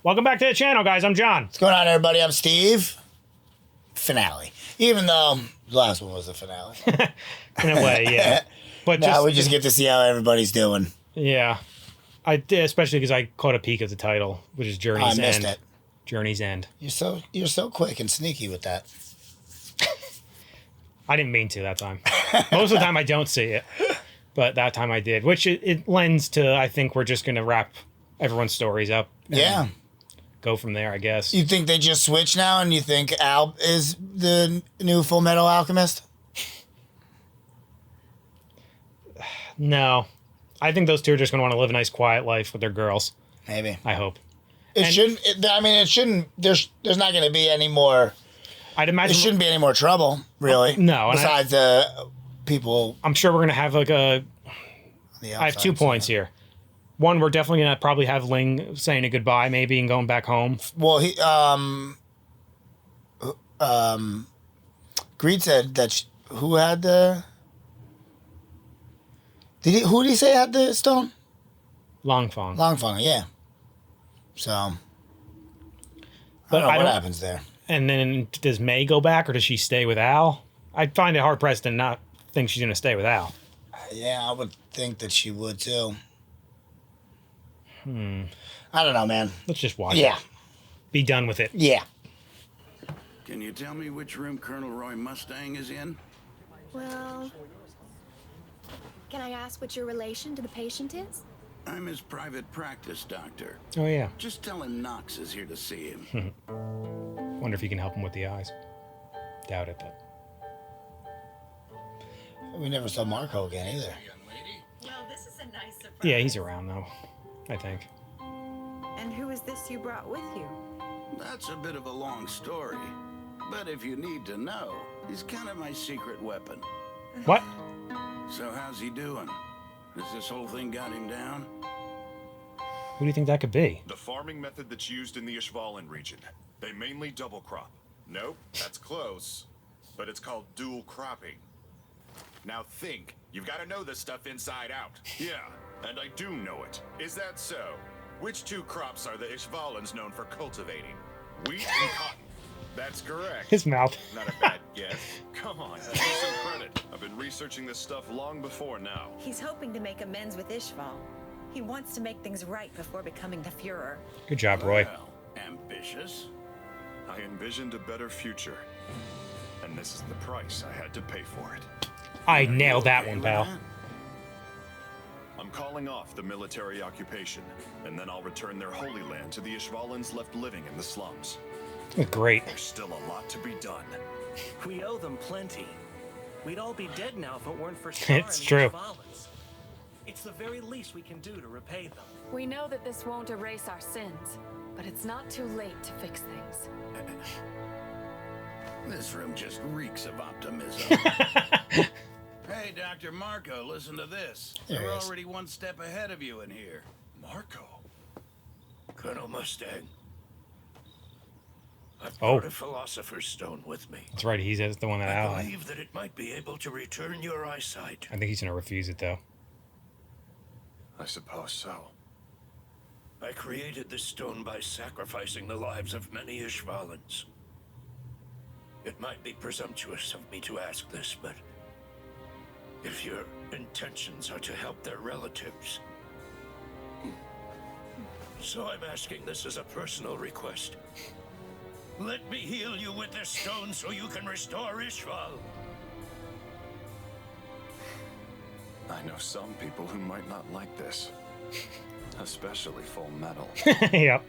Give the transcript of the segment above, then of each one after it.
Welcome back to the channel, guys. I'm John. What's going on, everybody? I'm Steve. Finale. Even though the last one was the finale. In a way, yeah. But now we just get to see how everybody's doing. Yeah. I did, especially because I caught a peek of the title, which is Journey's End. I missed it. Journey's End. You're so quick and sneaky with that. I didn't mean to that time. Most of the time I don't see it. But that time I did, which it lends to, I think we're just going to wrap everyone's stories up. Yeah. Go from there, I guess. You think they just switch now and you think Al is the new Fullmetal Alchemist? No. I think those two are just going to want to live a nice, quiet life with their girls. Maybe. I hope. It shouldn't, there's not going to be any more, I'd imagine. there shouldn't be any more trouble, really. No. Besides the people. I'm sure we're going to have like I have 2 points here. One, we're definitely going to probably have Ling saying a goodbye maybe and going back home. Well, Greed said that who had the... who did he say had the stone? Longfong. Longfong, yeah. So, I don't know what happens there. And then does May go back or does she stay with Al? I'd find it hard-pressed to not think she's going to stay with Al. Yeah, I would think that she would too. I don't know, man. Let's just watch it. Be done with it. Yeah. Can you tell me which room Colonel Roy Mustang is in? Well, can I ask what your relation to the patient is? I'm his private practice doctor. Oh, yeah. Just tell him Knox is here to see him. Wonder if you can help him with the eyes. Doubt it, but... We never saw Marco again, either. Well, this is a nice surprise. Yeah, he's around, though. I think. And who is this you brought with you? That's a bit of a long story. But if you need to know, he's kind of my secret weapon. What? So how's he doing? Has this whole thing got him down? Who do you think that could be? The farming method that's used in the Ishvalan region. They mainly double crop. Nope, that's close. But it's called dual cropping. Now think, you've got to know this stuff inside out. Yeah, and I do know it. Is that so? Which two crops are the Ishvalans known for cultivating? Wheat and cotton. That's correct. His mouth. Not a bad guess. Come on, give me some credit. I've been researching this stuff long before now. He's hoping to make amends with Ishval. He wants to make things right before becoming the Führer. Good job, Roy. Well, ambitious. I envisioned a better future. And this is the price I had to pay for it. I nailed that one, pal. I'm calling off the military occupation, and then I'll return their holy land to the Ishvalans left living in the slums. Great. There's still a lot to be done. We owe them plenty. We'd all be dead now if it weren't for It's true. Ishvalans. It's the very least we can do to repay them. We know that this won't erase our sins, but it's not too late to fix things. This room just reeks of optimism. Hey, Dr. Marco, listen to this. They're already one step ahead of you in here. Marco? Colonel Mustang. I've Oh. brought a Philosopher's Stone with me. That's right, he's the one that I outlined. believe that it might be able to return your eyesight. I think he's going to refuse it, though. I suppose so. I created this stone by sacrificing the lives of many Ishvalans. It might be presumptuous of me to ask this, but if your intentions are to help their relatives, so I'm asking this as a personal request. Let me heal you with this stone so you can restore Ishval. I know some people who might not like this. Especially Full Metal. Yep.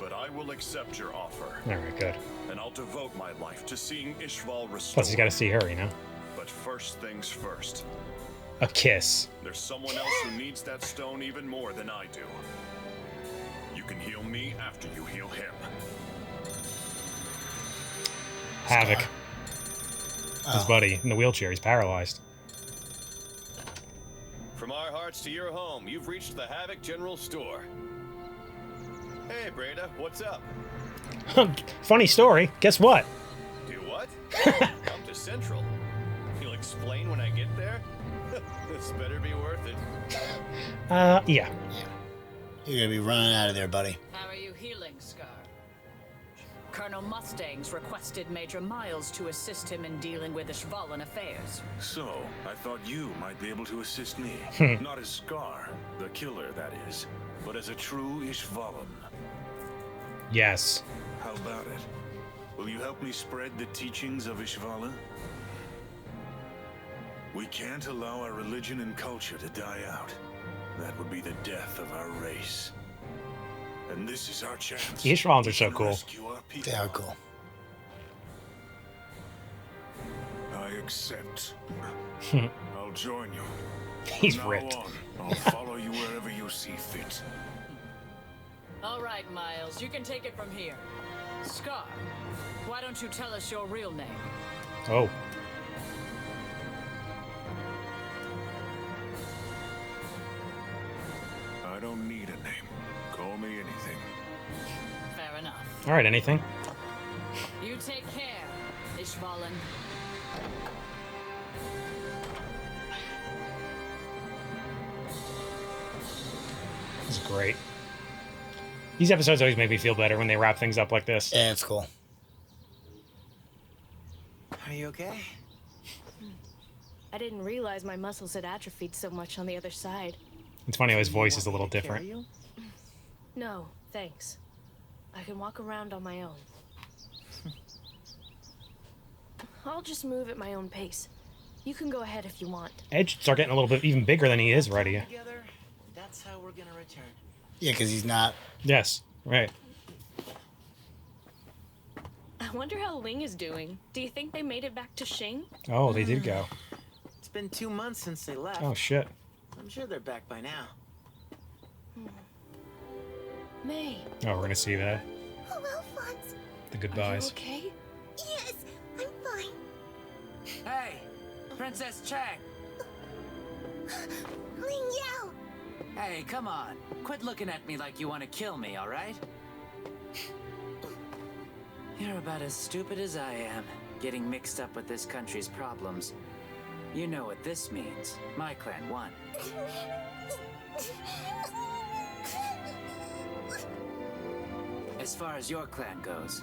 But I will accept your offer. Alright, good. And I'll devote my life to seeing Ishval restored. Plus, he's got to see her, you know? But first things first. A kiss. There's someone else who needs that stone even more than I do. You can heal me after you heal him. Havoc. His buddy in the wheelchair. He's paralyzed. From our hearts to your home, you've reached the Havoc General Store. Hey, Breda, what's up? Funny story. Guess what? Do what? Come to Central. You look explain when I get there? This better be worth it. Yeah. You're gonna be running out of there, buddy. How are you healing, Scar? Colonel Mustang's requested Major Miles to assist him in dealing with Ishvalan affairs. So, I thought you might be able to assist me. Not as Scar, the killer, that is, but as a true Ishvalan. Yes. How about it? Will you help me spread the teachings of Ishvala? We can't allow our religion and culture to die out. That would be the death of our race. And this is our chance. The Ishvalans are so cool. They are cool. I accept. I'll join you. He's From now ripped. on, I'll follow you wherever you see fit. All right, Miles, you can take it from here. Scar, why don't you tell us your real name? Oh. I don't need a name. Call me anything. Fair enough. All right, anything? You take care, Ishvalan. This is great. These episodes always make me feel better when they wrap things up like this. Yeah, it's cool. Are you okay? I didn't realize my muscles had atrophied so much on the other side. It's funny how his voice is a little different. No, thanks. I can walk around on my own. I'll just move at my own pace. You can go ahead if you want. Edge should start getting a little bit even bigger than he is already. Together, that's how we're gonna return. Yeah, because he's not. Yes, right. I wonder how Ling is doing. Do you think they made it back to Shing? Oh, they did go. It's been 2 months since they left. Oh, shit. I'm sure they're back by now. May. Oh, we're going to see that. Oh, Alphonse. The goodbyes. Okay? Yes, I'm fine. Hey, Princess Chang. Ling Yao. Hey, come on. Quit looking at me like you want to kill me, all right? You're about as stupid as I am, getting mixed up with this country's problems. You know what this means. My clan won. As far as your clan goes,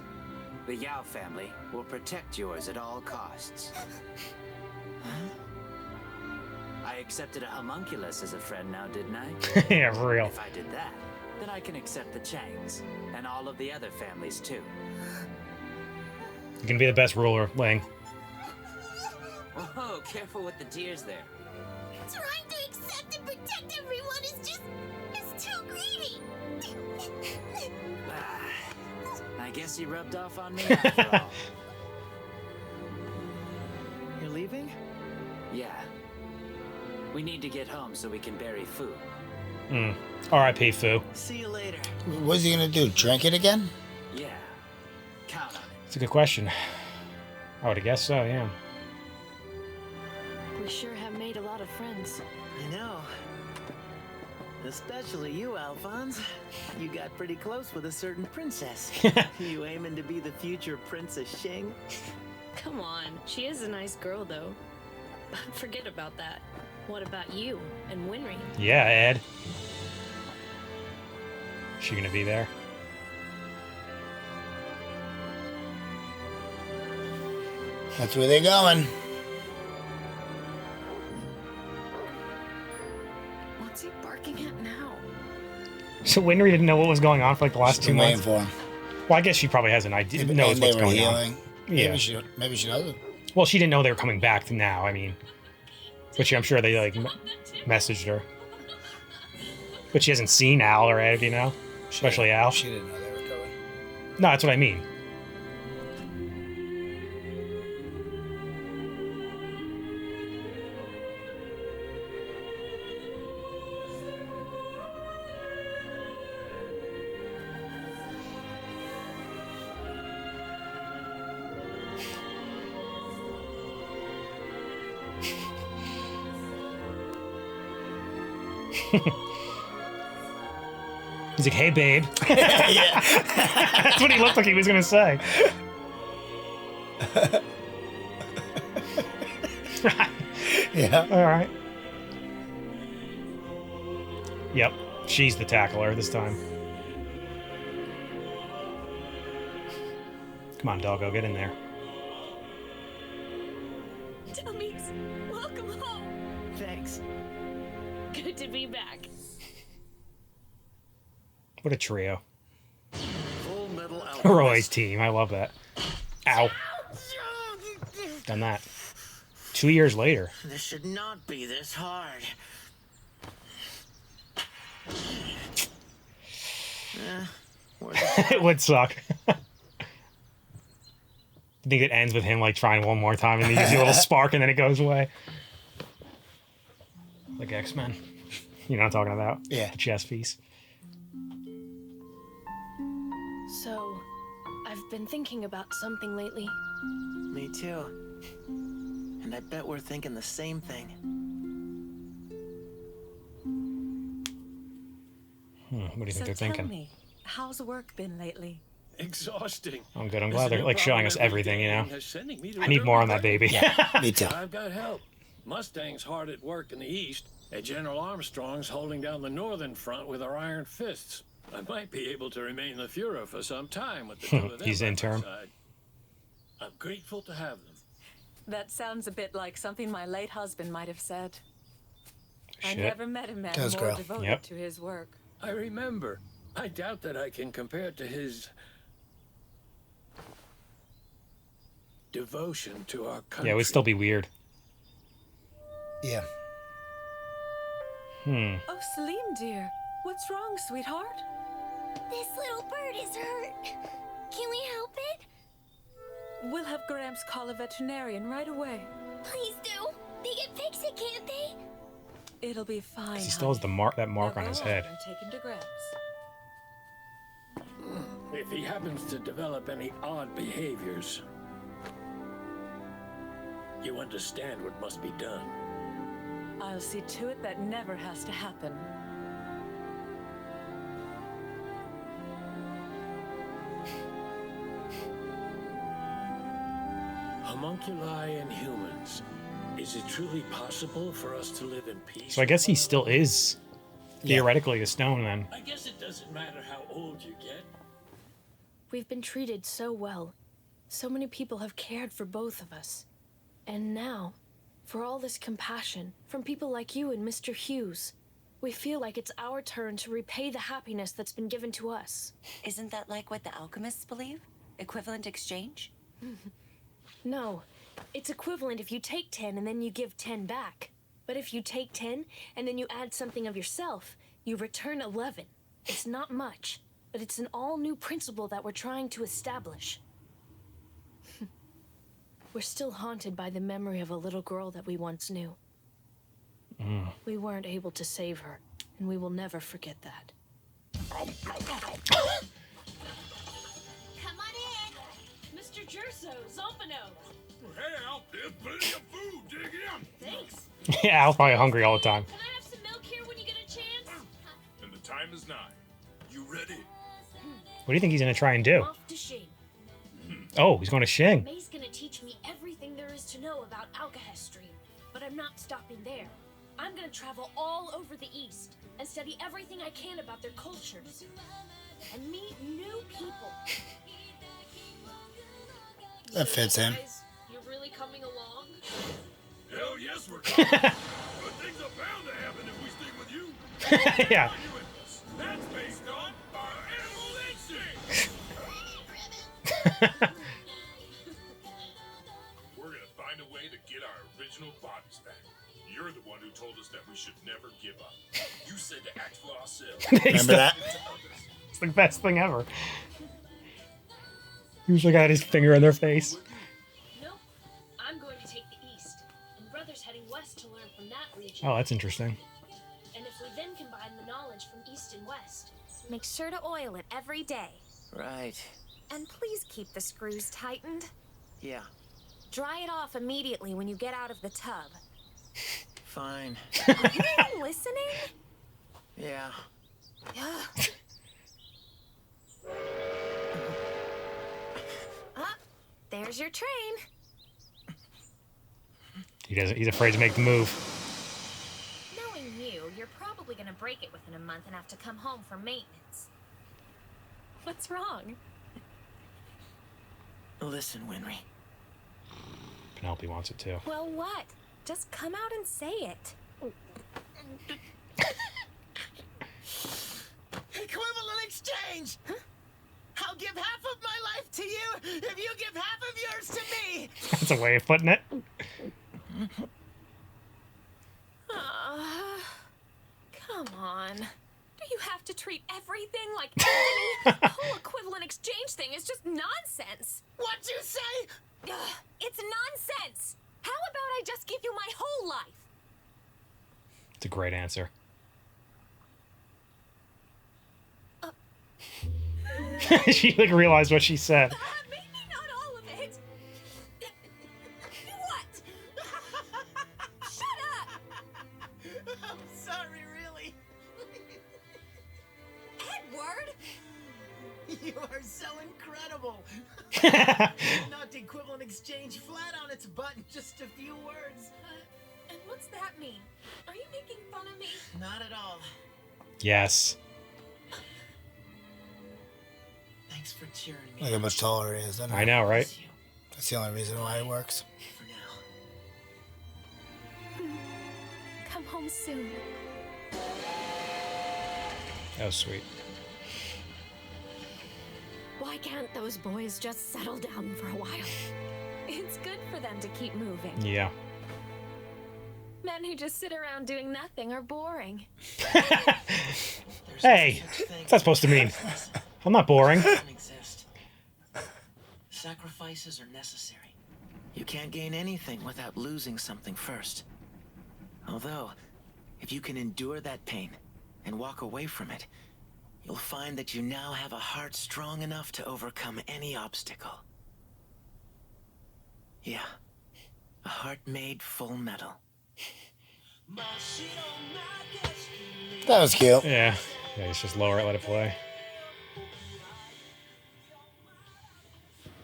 the Yao family will protect yours at all costs. I accepted a homunculus as a friend now, didn't I? Yeah, for real. If I did that, then I can accept the Changs and all of the other families too. You can be the best ruler, Ling. Whoa, careful with the tears there. Trying to accept and protect everyone is too greedy. I guess you rubbed off on me after all. You're leaving? Yeah. We need to get home so we can bury Fu. R.I.P. Fu. See you later. What's he gonna do? Drink it again? Yeah. Count on it. It's a good question. I would have guessed so, yeah. We sure have made a lot of friends. I know. Especially you, Alphonse. You got pretty close with a certain princess. You aiming to be the future Princess Shing? Come on, she is a nice girl, though. But forget about that. What about you and Winry? Yeah, Ed. Is she gonna be there? That's where they're going. What's he barking at now? So Winry didn't know what was going on for like the last She's 2 been waiting months. for him. Well, I guess she probably has an idea. And Knows they what's were going healing. on. Yeah. Maybe she doesn't. Well, she didn't know they were coming back now. I mean, but I'm sure they like messaged her. But she hasn't seen Al or Ed, you know, especially Al. She didn't know they were coming. No, that's what I mean. He's like, "Hey, babe." That's what he looked like he was gonna say. Yeah. All right. Yep. She's the tackler this time. Come on, doggo, get in there. Dummies, welcome home. Thanks. Good to be back. What a trio. Fullmetal Alchemist. Roy's team. I love that. Ow. Done that. 2 years later. This should not be this hard. It would suck. I think it ends with him like trying one more time and you see a little spark and then it goes away. Like X-Men. You know what I'm talking about? Yeah. The chess piece. So, I've been thinking about something lately. Me too. And I bet we're thinking the same thing. What do you think they're Tell thinking? me, how's work been lately? Exhausting. I'm good. I'm There's glad a they're new like showing problem us every everything, you day, know? and they're sending me to I need more on that another baby. Yeah, me too. I've got help. Mustang's hard at work in the east, and General Armstrong's holding down the northern front with our iron fists. I might be able to remain the Fuhrer for some time with the two of them. He's by my interim. side. I'm grateful to have them. That sounds a bit like something my late husband might have said. I Shit. never met a man Does, more girl. devoted Yep. to his work. I remember. I doubt that I can compare it to his devotion to our country. Yeah, it would still be weird. Yeah. Oh, Celine, dear. What's wrong, sweetheart? This little bird is hurt. Can we help it? We'll have Gramps call a veterinarian right away. Please do. They can fix it, can't they? It'll be fine. He still has the mark, that mark Now on go his head. and take him to Gramps. If he happens to develop any odd behaviors, you understand what must be done. I'll see to it that never has to happen. Homunculi and humans. Is it truly possible for us to live in peace? So I guess he still is theoretically a stone then. I guess it doesn't matter how old you get. We've been treated so well. So many people have cared for both of us. And now, for all this compassion from people like you and Mr. Hughes, we feel like it's our turn to repay the happiness that's been given to us. Isn't that like what the alchemists believe? Equivalent exchange? No, it's equivalent if you take 10 and then you give 10 back. But if you take 10 and then you add something of yourself, you return 11. It's not much, but it's an all-new principle that we're trying to establish. We're still haunted by the memory of a little girl that we once knew. We weren't able to save her, and we will never forget that. Come on in. Mr. Jerso, Zompano! Hey, Al, there's plenty of food. Dig in. Thanks. Yeah, Al's probably hungry all the time. Can I have some milk here when you get a chance? And the time is nigh. You ready? What do you think he's gonna try and do? Off to Shing. Oh, he's going to Shing. May's gonna teach me everything there is to know about Alkahestry, but I'm not stopping there. I'm gonna travel all over the East and study everything I can about their cultures and meet new people. That fits him. Guys, you're really coming along? Hell yes, we're coming. Good things are bound to happen if we stick with you. Yeah. That's based on our animal instinct. We're gonna find a way to get our original bodies back. You're the one who told us that we should never give up. You said to act for ourselves. Remember that? It's the best thing ever. He usually got his finger in their face. Nope. I'm going to take the East, and Brother's heading west to learn from that region. Oh, that's interesting. And if we then combine the knowledge from East and West, Make sure to oil it every day. Right. And please keep the screws tightened. Yeah. Dry it off immediately when you get out of the tub. Fine. Are you even listening? Yeah. Ah, there's your train. He's afraid to make the move. Knowing you, you're probably gonna break it within a month and have to come home for maintenance. What's wrong? Listen, Winry. Penelope wants it too. Well, what? Just come out and say it. Equivalent exchange! Huh? I'll give half of my life to you if you give half of yours to me! That's a way of putting it. Come on. Do you have to treat everything like Anthony? The whole equivalent exchange thing is just nonsense. What'd you say? It's nonsense. How about I just give you my whole life? It's a great answer. She like realized what she said. Maybe not all of it. What? Shut up! I'm sorry, really. Edward? You are so incredible. Knocked equivalent exchange flat on its butt in just a few words. And what's that mean? Are you making fun of me? Not at all. Yes. Thanks for cheering me. Look how much taller he is. I know, right? That's the only reason why it works. Come home soon. That was sweet. Why can't those boys just settle down for a while? It's good for them to keep moving. Yeah. Men who just sit around doing nothing are boring. Hey, what's that supposed to mean? I'm not boring. Sacrifices are necessary. You can't gain anything without losing something first. Although, if you can endure that pain and walk away from it, you'll find that you now have a heart strong enough to overcome any obstacle. Yeah, a heart made full metal. That was cute. Yeah. Yeah, it's just lower it, let it play.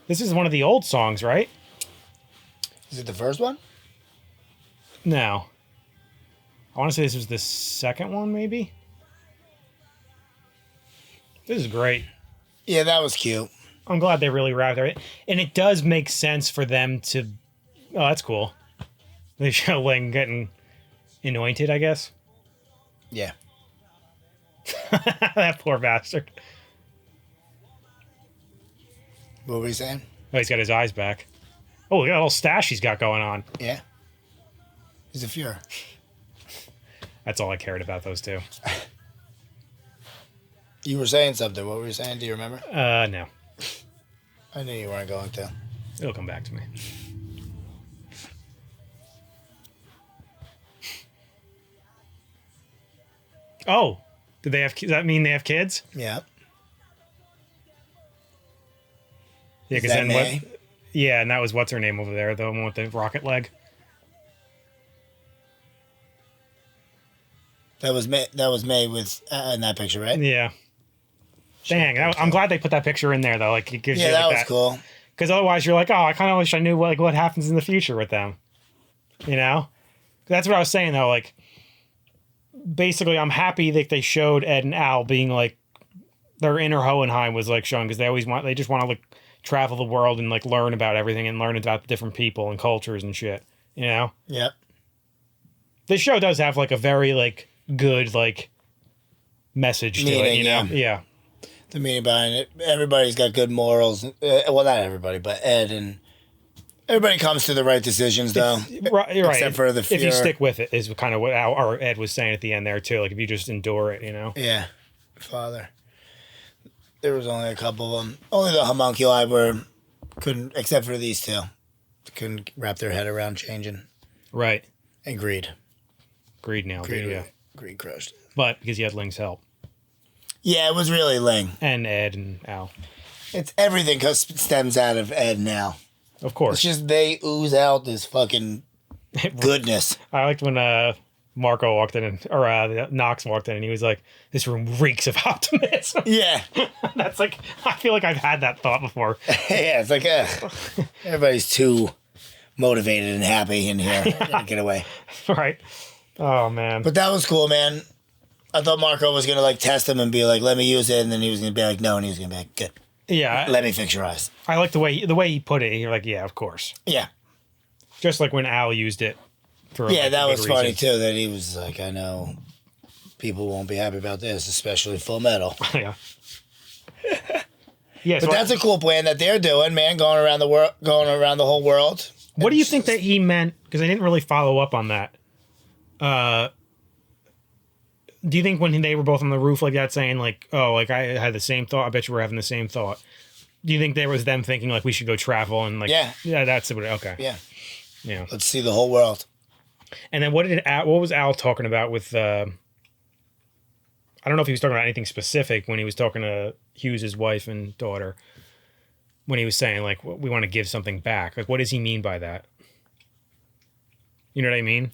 This is one of the old songs, right? Is it the first one? No. I want to say this was the second one, maybe? This is great. Yeah, that was cute. I'm glad they really wrapped it. And it does make sense for them to... Oh, that's cool. They show Ling getting anointed, I guess. Yeah. That poor bastard. What were you saying? Oh, he's got his eyes back. Oh, look at that little stash he's got going on. Yeah. He's a Fuhrer. That's all I cared about, those two. You were saying something. What were you saying? Do you remember? No. I knew you weren't going to. It'll come back to me. Oh, did they have? Does that mean they have kids? Yeah. Yeah, because then what? Yeah, and that was what's her name over there, the one with the rocket leg. That was May. That was May with in that picture, right? Yeah. Dang, I'm glad they put that picture in there though. Like it gives you like that was cool. Because otherwise, you're like, oh, I kind of wish I knew what happens in the future with them. You know, that's what I was saying though. Like, basically, I'm happy that they showed Ed and Al being like their inner Hohenheim was like shown because they just want to like travel the world and like learn about everything and learn about the different people and cultures and shit. You know. Yep. This show does have like a very like good like message to it. You know. Yeah. The meaning behind it. Everybody's got good morals. Well, not everybody, but Ed and everybody comes to the right decisions, though. Right. Except for the fear. If you stick with it, is kind of what our Ed was saying at the end there too. Like if you just endure it, you know. Yeah, Father. There was only a couple of them. Only the homunculi couldn't, except for these two, couldn't wrap their head around changing. Right. And Greed. Greed nailed it. Yeah. Greed crushed. But because he had Ling's help. Yeah, it was really Ling. And Ed and Al. It's everything stems out of Ed and Al. Of course. It's just they ooze out this fucking goodness. I liked when Marco walked in, or Knox walked in, and he was like, this room reeks of optimism. Yeah. That's like, I feel like I've had that thought before. Yeah, it's like, everybody's too motivated and happy in here. Gonna get away. Right. Oh, man. But that was cool, man. I thought Marco was going to, like, test him and be like, let me use it. And then he was going to be like, no. And he was going to be like, good. Yeah. Let me fix your eyes. I like the way he put it. You're like, yeah, of course. Yeah. Just like when Al used it. For Yeah, like, that was funny, reason. too, that he was like, I know people won't be happy about this, especially Full Metal. Yeah. Yeah, but that's a cool plan that they're doing, man, going around the whole world. What do you think that he meant? Because I didn't really follow up on that. Do you think when they were both on the roof like that saying like, oh, like I had the same thought, I bet you were having the same thought. Do you think there was them thinking like we should go travel and like, yeah, that's it. Okay. Yeah. Yeah. Let's see the whole world. And then what was Al talking about with, I don't know if he was talking about anything specific when he was talking to Hughes' wife and daughter, when he was saying like, we want to give something back. Like, what does he mean by that? You know what I mean?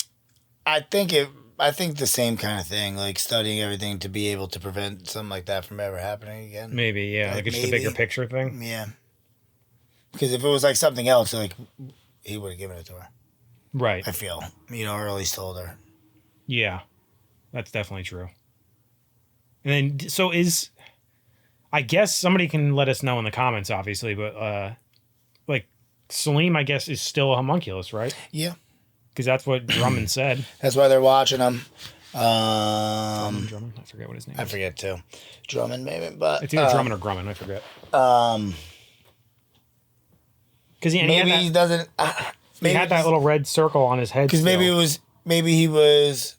I think the same kind of thing, like studying everything to be able to prevent something like that from ever happening again. Maybe, yeah. Like it's the bigger picture thing. Yeah. Because if it was like something else, like he would have given it to her. Right. I feel, or at least told her. Yeah. That's definitely true. And then, so I guess somebody can let us know in the comments, obviously, but like Salim, I guess, is still a homunculus, right? Yeah. Because that's what Drummond said. That's why they're watching him. Drummond? I forget what his name is. I forget too. Drummond, maybe, but it's either Drummond or Grumman. I forget. Because he doesn't. He had that little red circle on his head. Because maybe he was.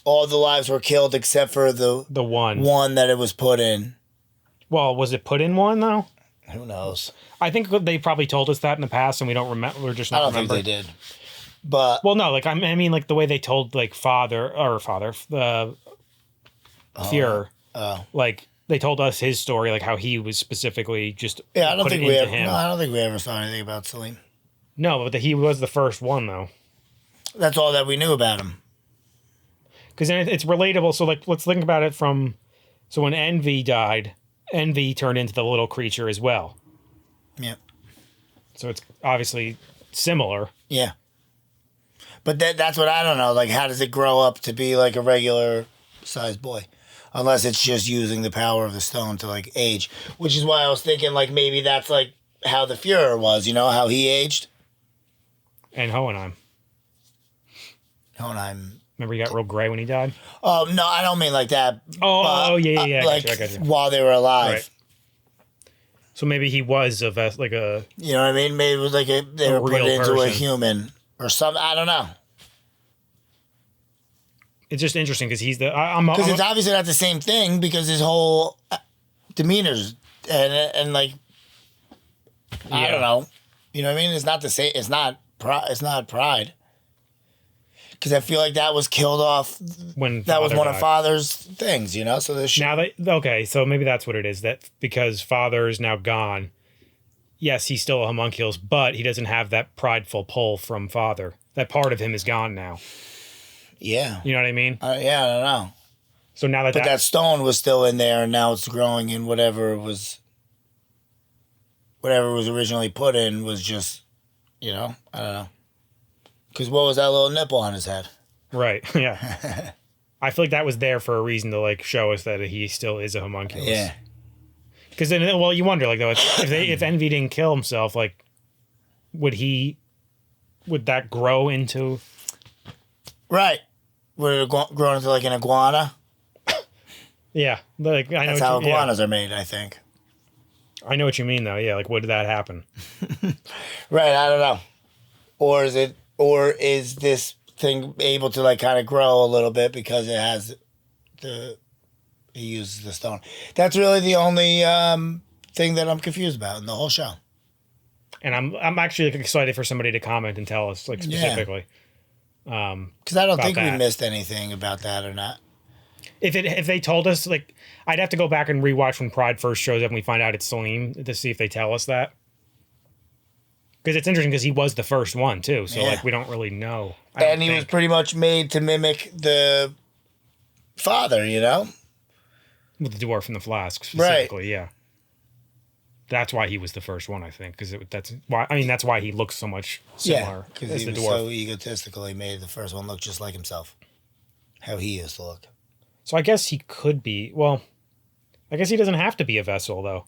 All the lives were killed except for the one that it was put in. Well, was it put in one though? Who knows? I think they probably told us that in the past, and we don't remember. We're just not. I don't think they did. But no, like I mean, like the way they told like the Fuhrer, like they told us his story, like how he was specifically just I don't think we ever saw anything about Salim. No, but he was the first one though. That's all that we knew about him. Because then it's relatable. So like, let's think about it from. So when Envy died, Envy turned into the little creature as well. Yeah. So it's obviously similar. Yeah. But that's what I don't know. Like, how does it grow up to be like a regular sized boy? Unless it's just using the power of the stone to like age. Which is why I was thinking like maybe that's like how the Fuhrer was, how he aged. And Hohenheim. Remember he got real gray when he died? Oh, no, I don't mean like that. Yeah. Like, I got you. while they were alive. Right. So maybe he was like a... You know what I mean? Maybe it was like they were put into a human or something. I don't know. It's just interesting because he's the... Because it's obviously not the same thing because his whole demeanor's... And like... I don't know. You know what I mean? It's not the same... It's not pride. Because I feel like that was killed off when that was one of Father's things, So there's so maybe that's what it is. That because Father is now gone. Yes, he's still a homunculus, but he doesn't have that prideful pull from Father. That part of him is gone now. Yeah, you know what I mean? I don't know. So now that stone was still in there, and now it's growing, and whatever was originally put in was just, I don't know. Because what was that little nipple on his head? Right, yeah. I feel like that was there for a reason to, like, show us that he still is a homunculus. Yeah. Because then, you wonder, like, though, if Envy didn't kill himself, like, would that grow into... Right. Would it grow into, like, an iguana? Yeah. Like, I know that's how iguanas are made, I think. I know what you mean, though. Yeah, like, would that happen? Right, I don't know. Or is this thing able to like kind of grow a little bit because it uses the stone? That's really the only thing that I'm confused about in the whole show. And I'm actually like, excited for somebody to comment and tell us like specifically. Because I don't think we missed anything about that or not. If they told us, like, I'd have to go back and rewatch when Pride first shows up and we find out it's Salim to see if they tell us that. Because it's interesting because he was the first one, too. So, like, we don't really know. And he was pretty much made to mimic the Father, With the dwarf in the flask, specifically, yeah. That's why he was the first one, I think, because that's why. I mean, that's why he looks so much similar because as he the was dwarf. so egotistical. He made the first one look just like himself, how he used to look. So I guess he could be. Well, I guess he doesn't have to be a vessel though.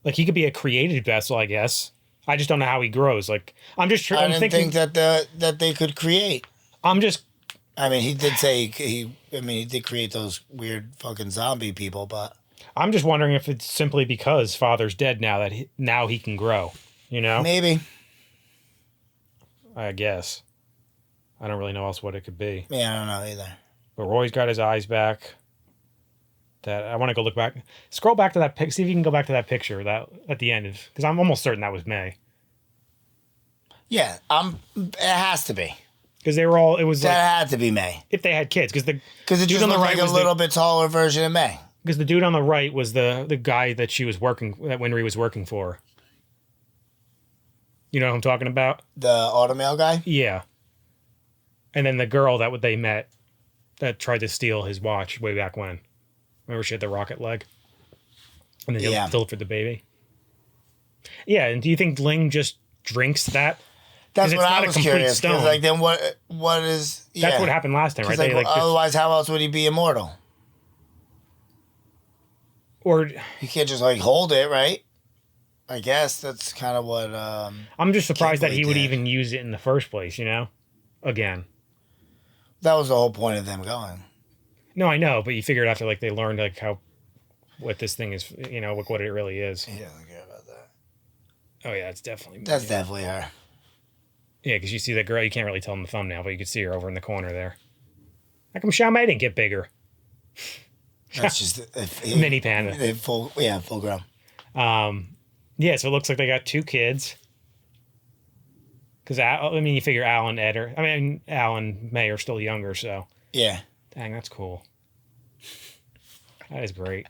Like he could be a created vessel, I guess. I just don't know how he grows. Like I'm just. I didn't think that they could create. I'm just. I mean, he did say he did create those weird fucking zombie people, but. I'm just wondering if it's simply because Father's dead now that now he can grow, you know? Maybe. I guess. I don't really know else what it could be. Yeah, I don't know either. But Roy's got his eyes back. That I want to go look back. Scroll back to that pic. See if you can go back to that picture that at the end, because I'm almost certain that was May. Yeah, it has to be. Because they were all. It was that like, had to be May. If they had kids, because it just looked like a little bit taller version of May. Because the dude on the right was the guy that she was working, that Winry was working for. You know what I'm talking about? The automail guy? Yeah. And then the girl that they met that tried to steal his watch way back when. Remember she had the rocket leg? And then he delivered the baby? Yeah, and do you think Ling just drinks that? That's what I was curious. Because like, then what is... Yeah. That's what happened last time, right? Like, otherwise, how else would he be immortal? Or you can't just like hold it, right? I guess that's kind of what. I'm just surprised that he would even use it in the first place. You know, again. That was the whole point of them going. No, I know, but you figured after like they learned like what this thing is, you know, what it really is. He doesn't care about that. Oh yeah, it's definitely. That's definitely her. Yeah, because you see that girl. You can't really tell in the thumbnail, but you can see her over in the corner there. How come Xiao Mei didn't get bigger? That's just mini panda. Full grown. Yeah, so it looks like they got 2 kids. Because you figure Al and Al and May are still younger, so yeah. Dang, that's cool. That is great.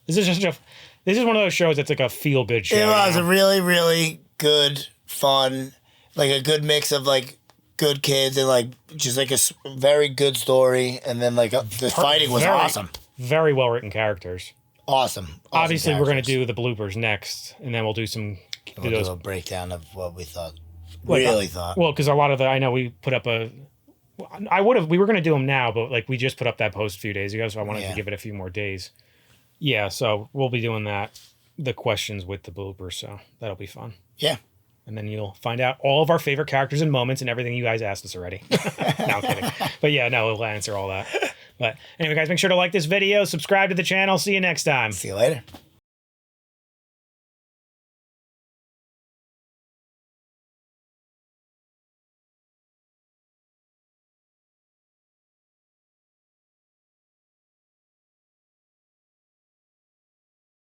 This is one of those shows that's like a feel good show. It was a really, really good, fun, like a good mix of like good kids and like just like a very good story, and then like the fighting was awesome. Very well written characters. Awesome. Obviously, we're going to do the bloopers next, and then we'll do some. We'll do a breakdown of what we thought. Well, because a lot of I know we put up we were going to do them now, but like we just put up that post a few days ago, so I wanted to give it a few more days. Yeah, so we'll be doing that, the questions with the bloopers, so that'll be fun. Yeah. And then you'll find out all of our favorite characters and moments and everything you guys asked us already. No, I'm kidding. But yeah, no, we'll answer all that. But anyway, guys, make sure to like this video, subscribe to the channel. See you next time. See you later.